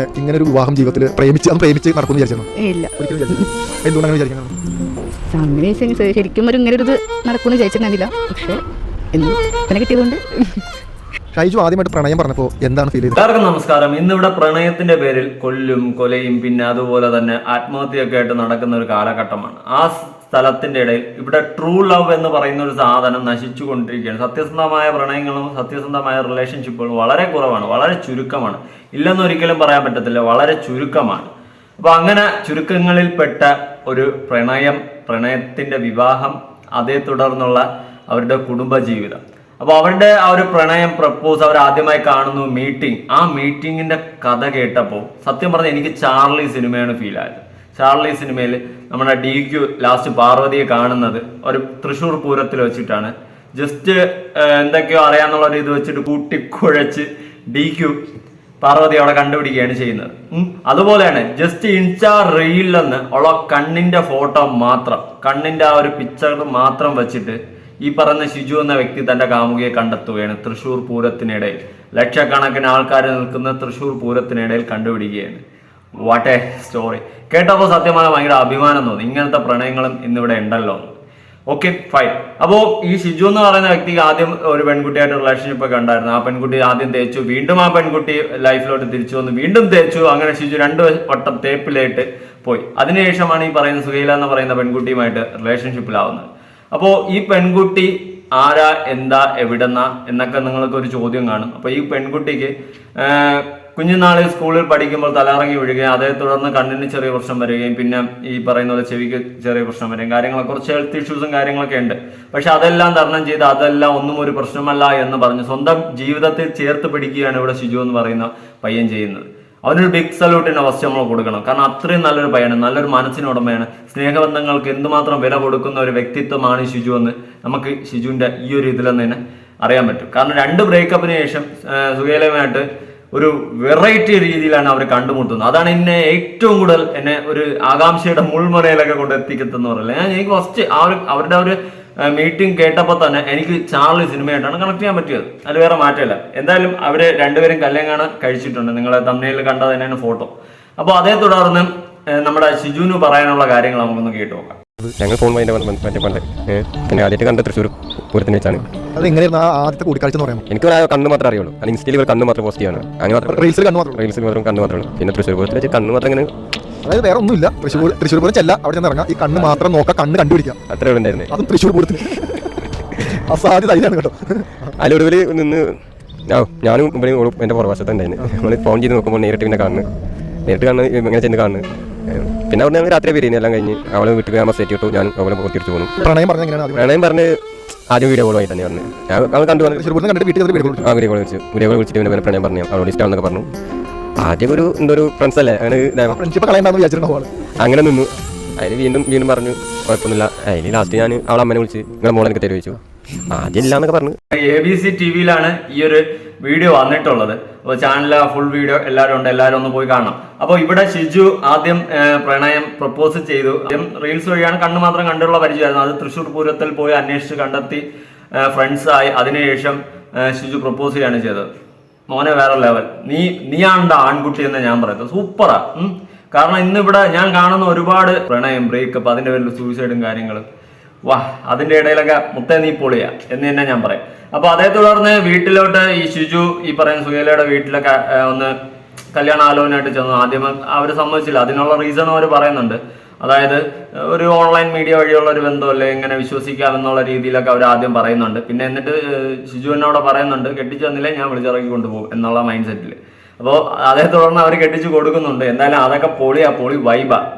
ഇങ്ങനെ ഒരു വിവാഹം ജീവിതത്തിൽ പ്രേമിച്ച് നടക്കുന്നു വിചാരിച്ചു? ഇല്ല. എന്തുകൊണ്ടാണ് വിചാരിക്കുന്നത്? അങ്ങനെ ശരിക്കും ഒരു ഇങ്ങനെ ഒരു ഇത് നടക്കുമെന്ന് വിചാരിച്ചിട്ടുണ്ടായിരുന്നില്ല. പക്ഷേ എന്നെ കിട്ടിയതുകൊണ്ട്. ഷൈജു ആദ്യമായിട്ട് പ്രണയം പറഞ്ഞപ്പോൾ എന്താണ് ഫീൽ ചെയ്തത്? എല്ലാവർക്കും നമസ്കാരം. ഇന്നിവിടെ പ്രണയത്തിന്റെ പേരിൽ കൊലയും പിന്നെ അതുപോലെ തന്നെ ആത്മഹത്യയൊക്കെ ആയിട്ട് നടക്കുന്ന ഒരു കാലഘട്ടമാണ്. ആ സ്ഥലത്തിന്റെ ഇടയിൽ ഇവിടെ ട്രൂ ലവ് എന്ന് പറയുന്ന ഒരു സാധനം നശിച്ചു കൊണ്ടിരിക്കുകയാണ്. സത്യസന്ധമായ പ്രണയങ്ങളും സത്യസന്ധമായ റിലേഷൻഷിപ്പുകളും വളരെ കുറവാണ്, വളരെ ചുരുക്കമാണ്. ഇല്ലെന്നൊരിക്കലും പറയാൻ പറ്റത്തില്ല, വളരെ ചുരുക്കമാണ്. അപ്പൊ അങ്ങനെ ചുരുക്കങ്ങളിൽപ്പെട്ട ഒരു പ്രണയത്തിന്റെ വിവാഹം, അതേ തുടർന്നുള്ള അവരുടെ കുടുംബജീവിതം. അപ്പോൾ അവരുടെ ആ ഒരു പ്രണയം പ്രപ്പോസ് അവർ ആദ്യമായി കാണുന്നു, മീറ്റിംഗ്. ആ മീറ്റിങ്ങിന്റെ കഥ കേട്ടപ്പോൾ സത്യം പറഞ്ഞാൽ എനിക്ക് ചാർലി സിനിമയാണ് ഫീൽ ആയത്. ചാർലി സിനിമയിൽ നമ്മുടെ DQ ലാസ്റ്റ് പാർവതിയെ കാണുന്നത് ഒരു തൃശ്ശൂർ പൂരത്തിൽ വെച്ചിട്ടാണ്. ജസ്റ്റ് എന്തൊക്കെയോ അറിയാന്നുള്ള ഒരു ഇത് വെച്ചിട്ട് കൂട്ടിക്കുഴച്ച് DQ പാർവതി അവിടെ കണ്ടുപിടിക്കുകയാണ് ചെയ്യുന്നത്. അതുപോലെയാണ് ജസ്റ്റ് ഇൻസ്റ്റാ റീലിലെന്ന് ഉള്ള കണ്ണിന്റെ ഫോട്ടോ മാത്രം, കണ്ണിന്റെ ആ ഒരു പിക്ചർ മാത്രം വെച്ചിട്ട് ഈ പറഞ്ഞ ഷിജു എന്ന വ്യക്തി തന്റെ കാമുകിയെ കണ്ടെത്തുകയാണ്. തൃശ്ശൂർ പൂരത്തിനിടയിൽ ലക്ഷക്കണക്കിന് ആൾക്കാർ നിൽക്കുന്ന തൃശ്ശൂർ പൂരത്തിനിടയിൽ കണ്ടുപിടിക്കുകയാണ്. What a story. കേട്ടപ്പോൾ സത്യമായ ഭയങ്കര അഭിമാനം തോന്നി. ഇങ്ങനത്തെ പ്രണയങ്ങളും ഇന്നിവിടെ ഉണ്ടല്ലോ. Okay fine. അപ്പോൾ ഈ ഷിജു എന്ന് പറയുന്ന വ്യക്തിക്ക് ആദ്യം ഒരു പെൺകുട്ടിയായിട്ട് റിലേഷൻഷിപ്പ് ഒക്കെ ഉണ്ടായിരുന്നു. ആ പെൺകുട്ടി ആദ്യം തേച്ചു, വീണ്ടും ആ പെൺകുട്ടി ലൈഫിലോട്ട് തിരിച്ചു വന്നു, വീണ്ടും തേച്ചു. അങ്ങനെ ഷിജു 2 വട്ടം തേപ്പിലായിട്ട് പോയി. അതിനുശേഷമാണ് ഈ പറയുന്ന സുഹൈല എന്ന് പറയുന്ന പെൺകുട്ടിയുമായിട്ട് റിലേഷൻഷിപ്പിലാവുന്നത്. അപ്പോൾ ഈ പെൺകുട്ടി ആരാ, എന്താ, എവിടെന്ന എന്നൊക്കെ നിങ്ങൾക്ക് ഒരു ചോദ്യം കാണും. അപ്പോൾ ഈ പെൺകുട്ടിക്ക് കുഞ്ഞുനാളിൽ സ്കൂളിൽ പഠിക്കുമ്പോൾ തലറങ്ങി വീഴുകയും അതേ തുടർന്ന് കണ്ണിന് ചെറിയ പ്രശ്നം വരികയും പിന്നെ ഈ പറയുന്ന പോലെ ചെവിക്ക് ചെറിയ പ്രശ്നം വരികയും കാര്യങ്ങളൊക്കെ, കുറച്ച് ഹെൽത്ത് ഇഷ്യൂസും കാര്യങ്ങളൊക്കെ ഉണ്ട്. പക്ഷെ അതെല്ലാം തരണം ചെയ്ത് അതെല്ലാം ഒന്നും ഒരു പ്രശ്നമല്ല എന്ന് പറഞ്ഞ് സ്വന്തം ജീവിതത്തിൽ ചേർത്ത് പിടിക്കുകയാണ് ഇവിടെ ഷിജു എന്ന് പറയുന്ന പയ്യൻ ചെയ്യുന്നത്. അവനൊരു ബിഗ് സല്യൂട്ടിന്റെ ഫസ്റ്റ് നമ്മൾ കൊടുക്കണം. കാരണം അത്രയും നല്ലൊരു പയ്യനാണ്, നല്ലൊരു മനസ്സിനുടമയാണ്. സ്നേഹബന്ധങ്ങൾക്ക് എന്തുമാത്രം വില കൊടുക്കുന്ന ഒരു വ്യക്തിത്വമാണ് ഷിജു എന്ന് നമുക്ക് ഷിജുവിന്റെ ഈ ഒരു ഇതിലെന്ന് തന്നെ അറിയാൻ പറ്റും. കാരണം 2 ബ്രേക്കപ്പിന് ശേഷം സുഹൈലയുമായിട്ട് ഒരു വെറൈറ്റി രീതിയിലാണ് അവർ കണ്ടുമുട്ടുന്നത്. അതാണ് എന്നെ ഏറ്റവും കൂടുതൽ എന്നെ ഒരു ആകാംക്ഷയുടെ മുൾമുനയിലൊക്കെ കൊണ്ട് എത്തിക്കത്തെന്ന് പറയില്ല. എനിക്ക് ഫസ്റ്റ് അവരുടെ ഒരു മീറ്റിംഗ് കേട്ടപ്പോൾ തന്നെ എനിക്ക് ചാർലി സിനിമയായിട്ടാണ് കണക്ട് ചെയ്യാൻ പറ്റിയത്. അത് വേറെ മാറ്റമില്ല. എന്തായാലും അവര് 2 പേരും കല്യാണം കഴിച്ചിട്ടുണ്ട്. നിങ്ങൾ തമിഴിൽ കണ്ടത് തന്നെയാണ് ഫോട്ടോ. അപ്പോൾ അതേ തുടർന്ന് നമ്മുടെ ഷിജുവിന് പറയാനുള്ള കാര്യങ്ങൾ നമുക്കൊന്ന് കേട്ടു നോക്കാം. ഞങ്ങൾ ഫോൺ പിന്നെ ആദ്യമായിട്ട് കണ്ട തൃശ്ശൂർ പൂരത്തിന് വെച്ചാണ്. ആദ്യത്തെ കൂടിക്കാഴ്ച എന്ന് പറയുമ്പോൾ എനിക്ക് കണ്ണ് മാത്രമേ അറിയുള്ളൂ. അത് ഇൻസ്റ്റയിൽ കണ്ണ് മാത്രം പോസ്റ്റ് ചെയ്യാണ്. അങ്ങനെ മാത്രം റീൽസിൽ മാത്രം കണ്ണ് മാത്രമേ ഉള്ളൂ. പിന്നെ തൃശ്ശൂർ പൂരത്തിൽ വെച്ച് കണ്ണ് മാത്രം ഇങ്ങനെ, അതായത് വേറെ ഒന്നുമില്ല. തൃശ്ശൂർ പൂരം ചെല്ല, അവിടെ നിന്ന് ഇറങ്ങാം, ഈ കണ്ണ് മാത്രം നോക്കാം, കണ്ണ് കണ്ടുപിടിക്കാം. അത്രേ ഉണ്ടായിരുന്നു. അതും തൃശ്ശൂർ പൂരത്തിന് അസാധ്യത അതിലാണ് കേട്ടോ. അതിലൊടുവിൽ നിന്ന് ഞാനും എൻ്റെ പുറവശത്ത് ഉണ്ടായിരുന്നു. നമ്മൾ ഫോൺ ചെയ്ത് നോക്കുമ്പോൾ നേരിട്ട് കാണുന്നു ഇങ്ങനെ ചെന്ന് കാണുന്നു. പിന്നെ അവിടെ രാത്രി പേര് എല്ലാം കഴിഞ്ഞ് അവളെ വീട്ടിൽ ഞാൻ സെറ്റ് ഇട്ടു. ഞാൻ അവളെ തിരിച്ചു പോകുന്നു. പ്രണയം പറഞ്ഞ് ആദ്യം വീഡിയോ കോൾ ആയിട്ട് തന്നെ പറഞ്ഞു. അവൾ കണ്ടു വീഡിയോ കോൾ വിളിച്ചിട്ട് പിന്നെ പ്രണയം പറഞ്ഞു. അവളോട് ഇഷ്ടമാണെന്നൊക്കെ പറഞ്ഞു. ആദ്യം ഒരു ഫ്രണ്ട്സ് അല്ലേ, അങ്ങനെ നിന്നു. അതിന് വീണ്ടും പറഞ്ഞു കുഴപ്പമൊന്നുമില്ല. അതിന് ലാസ്റ്റ് ഞാൻ അവളെ അമ്മനെ വിളിച്ച് നിങ്ങളെ മോളെ എനിക്ക് ചോദിച്ചു. ആദ്യം ഇല്ല എന്നൊക്കെ പറഞ്ഞു. ABC TVയിലാണ് ഈ ഒരു വീഡിയോ വന്നിട്ടുള്ളത്. അപ്പോൾ ചാനലിലെ ഫുൾ വീഡിയോ എല്ലാവരും ഉണ്ട്, എല്ലാവരും ഒന്ന് പോയി കാണണം. അപ്പോൾ ഇവിടെ ഷിജു ആദ്യം പ്രണയം പ്രപ്പോസ് ചെയ്തു. ആദ്യം റീൽസ് വഴിയാണ് കണ്ണ് മാത്രം കണ്ടുള്ള പരിചയമായിരുന്നു. അത് തൃശ്ശൂർ പൂരത്തിൽ പോയി അന്വേഷിച്ച് കണ്ടെത്തി ഫ്രണ്ട്സായി. അതിനുശേഷം ഷിജു പ്രപ്പോസ് ചെയ്യാണ് ചെയ്തത്. മോനെ വേറെ ലെവൽ, നീയാണ്ട ആൺകുട്ടി എന്ന് ഞാൻ പറയുന്നത്. സൂപ്പറാ. കാരണം ഇന്നിവിടെ ഞാൻ കാണുന്ന ഒരുപാട് പ്രണയം, ബ്രേക്കപ്പ്, അതിന്റെ പേരിൽ സൂയിസൈഡും കാര്യങ്ങളും. വാ, അതിന്റെ ഇടയിലൊക്കെ മുത്തേ നീ പൊളിയാ എന്ന് തന്നെ ഞാൻ പറയും. അപ്പൊ അതേ തുടർന്ന് വീട്ടിലോട്ട് ഈ ഷിജു ഈ പറയുന്ന സുഹൈലയുടെ വീട്ടിലൊക്കെ ഒന്ന് കല്യാണ ആലോചനയായിട്ട് ചെന്നു. ആദ്യം അവർ സമ്മതിച്ചില്ല. അതിനുള്ള റീസൺ അവർ പറയുന്നുണ്ട്. അതായത് ഒരു ഓൺലൈൻ മീഡിയ വഴിയുള്ള ഒരു ബന്ധമല്ലേ, എങ്ങനെ വിശ്വസിക്കാം എന്നുള്ള രീതിയിലൊക്കെ അവർ ആദ്യം പറയുന്നുണ്ട്. പിന്നെ എന്നിട്ട് ഷിജുവിനോട് പറയുന്നുണ്ട്, കെട്ടിച്ചു തന്നില്ലേ ഞാൻ വിളിച്ചിറക്കി കൊണ്ടുപോകും എന്നുള്ള മൈൻഡ് സെറ്റിൽ. അപ്പോൾ അതേ തുടർന്ന് അവർ കെട്ടിച്ചു കൊടുക്കുന്നുണ്ട്. എന്തായാലും അതൊക്കെ പൊളി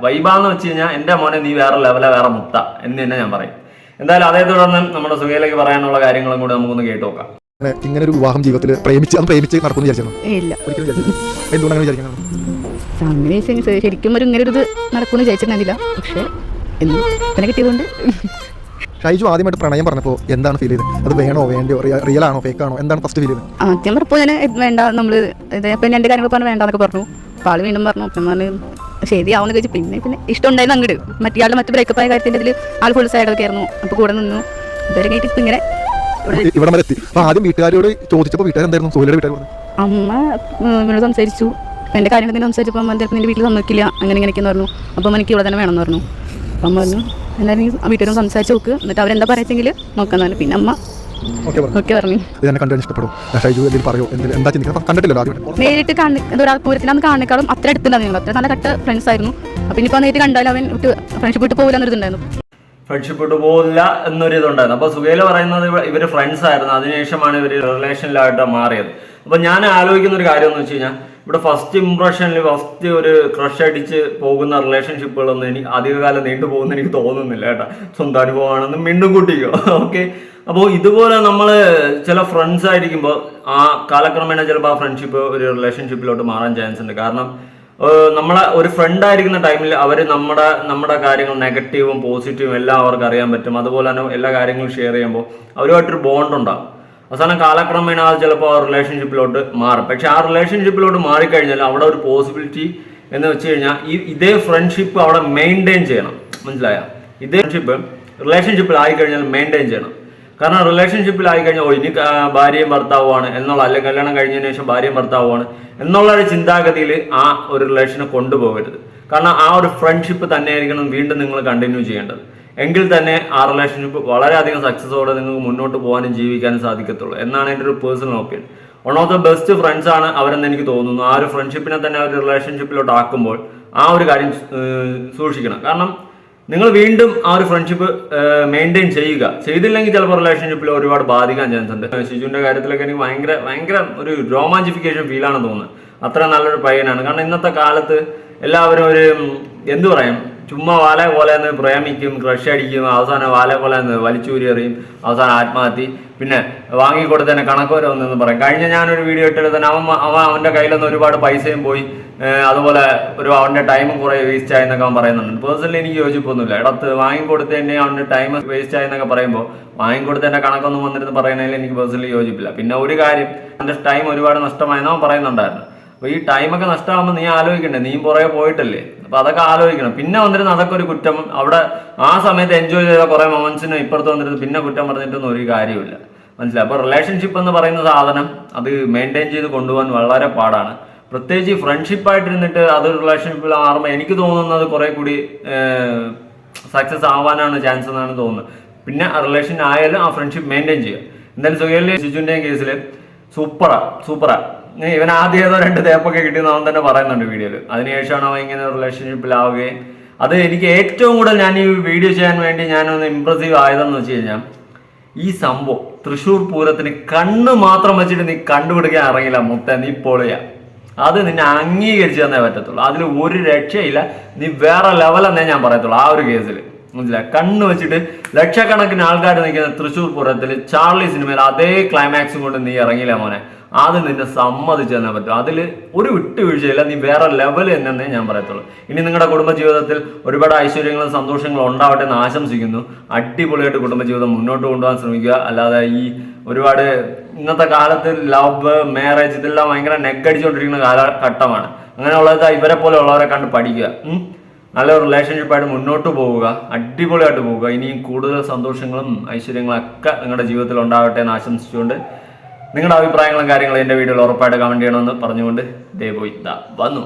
വൈബാന്ന് വെച്ച് കഴിഞ്ഞാൽ എൻ്റെ മോനെ നീ വേറെ ലെവല, വേറെ മുത്ത എന്ന് തന്നെ ഞാൻ പറയും. എന്തായാലും അതേ തുടർന്ന് നമ്മുടെ സുഹൈലയ്ക്ക് പറയാനുള്ള കാര്യങ്ങളും കൂടി നമുക്കൊന്ന് കേട്ടു നോക്കാം. ഇങ്ങനെ ഒരു വിവാഹം ജീവിതത്തിൽ പ്രേമിച്ച് നടക്കുന്നു വിചാരിച്ചു? ഇല്ല. എന്തുകൊണ്ടാണ് വിചാരിക്കുന്നത്? അങ്ങനെ ശരിക്കും ഒരു ഇങ്ങനെ ഒരു ഇത് നടക്കുമെന്ന് വിചാരിച്ചിട്ടുണ്ടായിരുന്നില്ല. പക്ഷേ എന്നെ കിട്ടിയതുകൊണ്ട്. ഷൈജു ആദ്യമായിട്ട് പ്രണയം പറഞ്ഞപ്പോൾ എന്താണ് ഫീൽ ചെയ്തത്? അത് വേണോ വേണ്ടയോ, റിയൽ ആണോ ഫേക്ക് ആണോ, എന്താണ് ഫസ്റ്റ് ഫീൽ ചെയ്തത്? ആദ്യം പറഞ്ഞപ്പോൾ ഞാൻ വേണ്ട, നമ്മൾ പിന്നെ എൻ്റെ കാര്യങ്ങൾ പറഞ്ഞ് വേണ്ടെന്നൊക്കെ പറഞ്ഞു. അപ്പോൾ ആള് വീണ്ടും പറഞ്ഞു. അപ്പം പറഞ്ഞ് ശരിയാവുന്ന ചോദിച്ചു. പിന്നെ ഇഷ്ടം ഉണ്ടായിരുന്നു അങ്ങോട്ട്. മറ്റേ മറ്റു ബ്രേക്കപ്പ് ആയ കാര്യത്തിൻ്റെ ഇതിൽ ആൾ ഫുൾ സൈഡൊക്കെ ആയിരുന്നു. അപ്പോൾ കൂടെ നിന്നു. ഇതുവരെ കേട്ട് ഇപ്പം ഇങ്ങനെ ഇവിടെ വരെ എത്തി. ആദ്യം വീട്ടുകാരോട് ചോദിച്ചപ്പോൾ വീട്ടുകാർ എന്തായിരുന്നു? സുഹൈലയുടെ വീട്ടുകാർ അമ്മ സംസാരിച്ചു. അപ്പോൾ എൻ്റെ കാര്യങ്ങൾ സംസാരിച്ചപ്പോൾ ചിലപ്പോൾ നിൻ്റെ വീട്ടിൽ സമ്മതിക്കില്ല അങ്ങനെ ഇങ്ങനെയൊക്കെയെന്ന് പറഞ്ഞു. അപ്പം എനിക്ക് ഇവിടെ തന്നെ വേണമെന്ന് പറഞ്ഞു. അപ്പം പറഞ്ഞു എന്തായാലും ആ വീട്ടിലും സംസാരിച്ച് നോക്ക്, എന്നിട്ട് അവരെന്താ പറയത്തെങ്കിൽ നോക്കാന്ന് പറഞ്ഞു. പിന്നെ അമ്മ ഓക്കെ പറഞ്ഞു. ഇത് തന്നെ കണ്ടു ഇഷ്ടപ്പെടും. ഷൈജു എന്തെങ്കിലും പറയോ, എന്താ ചിന്തിക്കുന്നത്? കണ്ടിട്ടില്ലല്ലോ ആദ്യം. നേരിട്ട് ഒരാൾ പൂരത്തിനാന്ന് കാണുന്നേക്കാളും അത്ര അടുത്തുണ്ടായിരുന്നു ഞങ്ങൾ, അത്ര നല്ല കട്ട ഫ്രണ്ട്സ് ആയിരുന്നു. അപ്പം ഇനിയിപ്പോൾ നേരിട്ട് കണ്ടാലും അവൻ ഫ്രണ്ട്ഷിപ്പ് വിട്ട് പോകില്ല എന്നൊരിതുണ്ടായിരുന്നു. ഫ്രണ്ട്ഷിപ്പ് വിട്ട് പോകില്ല എന്നൊരു ഇതുണ്ടായിരുന്നു. അപ്പോൾ സുഹേല പറയുന്നത് ഇവർ ഫ്രണ്ട്സ് ആയിരുന്നു, അതിനുശേഷമാണ് ഇവർ റിലേഷനിലായിട്ട് മാറിയത്. അപ്പോൾ ഞാൻ ആലോചിക്കുന്ന ഒരു കാര്യം എന്ന് വെച്ച് കഴിഞ്ഞാൽ ഇവിടെ ഫസ്റ്റ് ഇംപ്രഷനിൽ ഫസ്റ്റ് ഒരു ക്രഷ് അടിച്ച് പോകുന്ന റിലേഷൻഷിപ്പുകളൊന്നും എനിക്ക് അധികകാലം നീണ്ടു പോകുന്ന എനിക്ക് തോന്നുന്നില്ല കേട്ടോ. സ്വന്തം അനുഭവമാണെന്ന് വീണ്ടും കൂട്ടിക്കോ. ഓക്കെ, അപ്പോൾ ഇതുപോലെ നമ്മൾ ചില ഫ്രണ്ട്സ് ആയിരിക്കുമ്പോൾ ആ കാലക്രമേണ ചിലപ്പോൾ ആ ഫ്രണ്ട്ഷിപ്പ് ഒരു റിലേഷൻഷിപ്പിലോട്ട് മാറാൻ ചാൻസ് ഉണ്ട്. കാരണം നമ്മളെ ഒരു ഫ്രണ്ട് ആയിരിക്കുന്ന ടൈമിൽ അവർ നമ്മുടെ കാര്യങ്ങൾ നെഗറ്റീവും പോസിറ്റീവും എല്ലാം അവർക്ക് അറിയാൻ പറ്റും. അതുപോലെ തന്നെ എല്ലാ കാര്യങ്ങളും ഷെയർ ചെയ്യുമ്പോൾ അവരുമായിട്ടൊരു ബോണ്ട് ഉണ്ടാകും. അവസാനം കാലക്രമേണ അത് ചിലപ്പോൾ ആ റിലേഷൻഷിപ്പിലോട്ട് മാറും. പക്ഷെ ആ റിലേഷൻഷിപ്പിലോട്ട് മാറിക്കഴിഞ്ഞാൽ അവിടെ ഒരു പോസിബിലിറ്റി എന്ന് വെച്ച് കഴിഞ്ഞാൽ ഇതേ ഫ്രണ്ട്ഷിപ്പ് അവിടെ മെയിൻറ്റെയിൻ ചെയ്യണം. മനസ്സിലായ? ഇതേ ഫ്രണ്ട്ഷിപ്പ് റിലേഷൻഷിപ്പിൽ ആയിക്കഴിഞ്ഞാൽ മെയിൻറ്റെയിൻ ചെയ്യണം. കാരണം റിലേഷൻഷിപ്പിൽ ആയിക്കഴിഞ്ഞാൽ ഇനി ഭാര്യയും ഭർത്താവുമാണ് എന്നുള്ള, അല്ലെങ്കിൽ കല്യാണം കഴിഞ്ഞതിന് ശേഷം ഭാര്യയും ഭർത്താവുമാണ് എന്നുള്ള ഒരു ചിന്താഗതിയിൽ ആ ഒരു റിലേഷനെ കൊണ്ടുപോകരുത്. കാരണം ആ ഒരു ഫ്രണ്ട്ഷിപ്പ് തന്നെയായിരിക്കണം വീണ്ടും നിങ്ങൾ കണ്ടിന്യൂ ചെയ്യേണ്ടത്. എങ്കിൽ തന്നെ ആ റിലേഷൻഷിപ്പ് വളരെയധികം സക്സസോടെ നിങ്ങൾക്ക് മുന്നോട്ട് പോകാനും ജീവിക്കാനും സാധിക്കത്തുള്ളൂ എന്നാണ് എൻ്റെ ഒരു personal opinion. One of the best friends ആണ് അവരെന്ന് എനിക്ക് തോന്നുന്നു. ആ ഒരു ഫ്രണ്ട്ഷിപ്പിനെ തന്നെ ഒരു റിലേഷൻഷിപ്പിലോട്ട് ആക്കുമ്പോൾ ആ ഒരു കാര്യം സൂക്ഷിക്കണം. കാരണം നിങ്ങൾ വീണ്ടും ആ ഒരു ഫ്രണ്ട്ഷിപ്പ് മെയിൻറ്റെയിൻ ചെയ്യുക. ചെയ്തില്ലെങ്കിൽ ചിലപ്പോൾ റിലേഷൻഷിപ്പിൽ ഒരുപാട് ബാധിക്കാൻ ചാൻസ് ഉണ്ട്. ഷിജുവിൻ്റെ കാര്യത്തിലൊക്കെ എനിക്ക് ഭയങ്കര ഒരു രോമാഞ്ചിഫിക്കേഷൻ ഫീലാണ് തോന്നുന്നത്. അത്ര നല്ലൊരു പയ്യനാണ്. കാരണം ഇന്നത്തെ കാലത്ത് എല്ലാവരും ഒരു എന്തു പറയാം, ചുമ്മാ വാല പോലെ പ്രേമിക്കും, ക്രഷ് അടിക്കും, അവസാനം വാല പോലെ വലിച്ചൂരി എറിയും, അവസാനം ആത്മഹത്യ, പിന്നെ വാങ്ങിക്കൊടുത്തന്നെ കണക്കോര ഒന്നെന്ന് പറയും. കഴിഞ്ഞ ഞാനൊരു വീഡിയോ ഇട്ടിട്ട് തന്നെ അവൻ്റെ കയ്യിലൊന്നും ഒരുപാട് പൈസയും പോയി, അതുപോലെ അവൻ്റെ ടൈമും കുറേ വേസ്റ്റ് ആയെന്നൊക്കെ അവൻ പറയുന്നുണ്ട്. പേഴ്സണലി എനിക്ക് യോജിപ്പൊന്നുമില്ല. ഇടത്ത് വാങ്ങിക്കൊടുത്തന്നെ അവൻ്റെ ടൈം വേസ്റ്റ് ആയെന്നൊക്കെ പറയുമ്പോൾ വാങ്ങിക്കൊടുത്തതിൻ്റെ കണക്കൊന്നും വന്നിരുന്ന് പറയുന്നതിൽ എനിക്ക് പേഴ്സണലി യോജിപ്പില്ല. പിന്നെ ഒരു കാര്യം, എൻ്റെ ടൈം ഒരുപാട് നഷ്ടമായെന്ന് അവൻ പറയുന്നുണ്ടായിരുന്നു. അപ്പോൾ ഈ ടൈമൊക്കെ നഷ്ടമാകുമ്പോൾ നീ ആലോചിക്കണ്ടേ, നീ പുറകെ പോയിട്ടല്ലേ? അപ്പോൾ അതൊക്കെ ആലോചിക്കണം. പിന്നെ വന്നിരുന്ന് അതൊക്കെ ഒരു കുറ്റം, അവിടെ ആ സമയത്ത് എൻജോയ് ചെയ്ത കുറേ മൊമെന്റ്സിന് ഇപ്പുറത്ത് വന്നിരുന്ന് പിന്നെ കുറ്റം പറഞ്ഞിട്ടൊന്നും ഒരു കാര്യമില്ല. മനസ്സിലായി? അപ്പോൾ റിലേഷൻഷിപ്പ് എന്ന് പറയുന്ന സാധനം അത് മെയിൻറ്റെയിൻ ചെയ്ത് കൊണ്ടുപോകാൻ വളരെ പാടാണ്. പ്രത്യേകിച്ച് ഫ്രണ്ട്ഷിപ്പായിട്ടിരുന്നിട്ട് അതൊരു റിലേഷൻഷിപ്പിൽ മാറുമ്പോൾ എനിക്ക് തോന്നുന്നത് കുറെ കൂടി സക്സസ് ആവാനാണ് ചാൻസ് എന്നാണ് തോന്നുന്നത്. പിന്നെ റിലേഷൻ ആയാലും ആ ഫ്രണ്ട്ഷിപ്പ് മെയിൻറ്റെയിൻ ചെയ്യുക. എന്തായാലും സുഹേലിൻ്റെയും ഷിജുവിൻ്റെയും കേസിൽ സൂപ്പറാ. ഇവൻ ആദ്യം ഏതോ 2 തേപ്പൊക്കെ കിട്ടിയെന്ന് അവൻ തന്നെ പറയുന്നുണ്ട് വീഡിയോയിൽ. അതിനുശേഷമാണ് അവൻ ഇങ്ങനെ റിലേഷൻഷിപ്പിലാവുകയും അത് എനിക്ക് ഏറ്റവും കൂടുതൽ ഞാൻ ഈ വീഡിയോ ചെയ്യാൻ വേണ്ടി ഞാനൊന്ന് ഇമ്പ്രസീവ് ആയതെന്ന് വെച്ച് കഴിഞ്ഞാൽ ഈ സംഭവം തൃശ്ശൂർ പൂരത്തിന് കണ്ണ് മാത്രം വെച്ചിട്ട് നീ കണ്ടുപിടിക്കാൻ ഇറങ്ങില്ല മുത്ത, നീ പൊളിയ. അത് നിന്നെ അംഗീകരിച്ച് തന്നേ പറ്റത്തുള്ളൂ. അതിൽ ഒരു രക്ഷയില്ല. നീ വേറെ ലെവലെന്നേ ഞാൻ പറയത്തുള്ളൂ ആ ഒരു കേസിൽ. മനസ്സിലായി? കണ്ണ് വെച്ചിട്ട് ലക്ഷക്കണക്കിന് ആൾക്കാർ നിൽക്കുന്ന തൃശ്ശൂർ പൂരത്തിൽ ചാർലി സിനിമയിൽ അതേ ക്ലൈമാക്സും കൊണ്ട് നീ ഇറങ്ങില്ല മോനെ. അത് നിന്നെ സമ്മതിച്ച് തന്നെ പറ്റും. അതിൽ ഒരു വിട്ടുവീഴ്ചയില്ല. നീ വേറെ ലെവൽ എന്നേ ഞാൻ പറയത്തുള്ളൂ. ഇനി നിങ്ങളുടെ കുടുംബജീവിതത്തിൽ ഒരുപാട് ഐശ്വര്യങ്ങളും സന്തോഷങ്ങളും ഉണ്ടാവട്ടെ എന്ന് ആശംസിക്കുന്നു. അടിപൊളിയായിട്ട് കുടുംബജീവിതം മുന്നോട്ട് കൊണ്ടുപോകാൻ ശ്രമിക്കുക. അല്ലാതെ ഈ ഒരുപാട് ഇന്നത്തെ കാലത്ത് ലവ്, മാരേജ് ഇതെല്ലാം ഭയങ്കര നെഗടിച്ചുകൊണ്ടിരിക്കുന്ന കാലഘട്ടമാണ്. അങ്ങനെയുള്ളത് ഇവരെ പോലെ ഉള്ളവരെ കണ്ട് പഠിക്കുക. നല്ലൊരു റിലേഷൻഷിപ്പായിട്ട് മുന്നോട്ട് പോവുക, അടിപൊളിയായിട്ട് പോവുക. ഇനിയും കൂടുതൽ സന്തോഷങ്ങളും ഐശ്വര്യങ്ങളൊക്കെ നിങ്ങളുടെ ജീവിതത്തിൽ ഉണ്ടാവട്ടെ എന്ന് ആശംസിച്ചുകൊണ്ട് നിങ്ങളുടെ അഭിപ്രായങ്ങളും കാര്യങ്ങളും എൻ്റെ വീഡിയോയിൽ ഉറപ്പായിട്ട് കമൻറ്റ് ചെയ്യണമെന്ന് പറഞ്ഞുകൊണ്ട് ദേ പോയി വന്നു.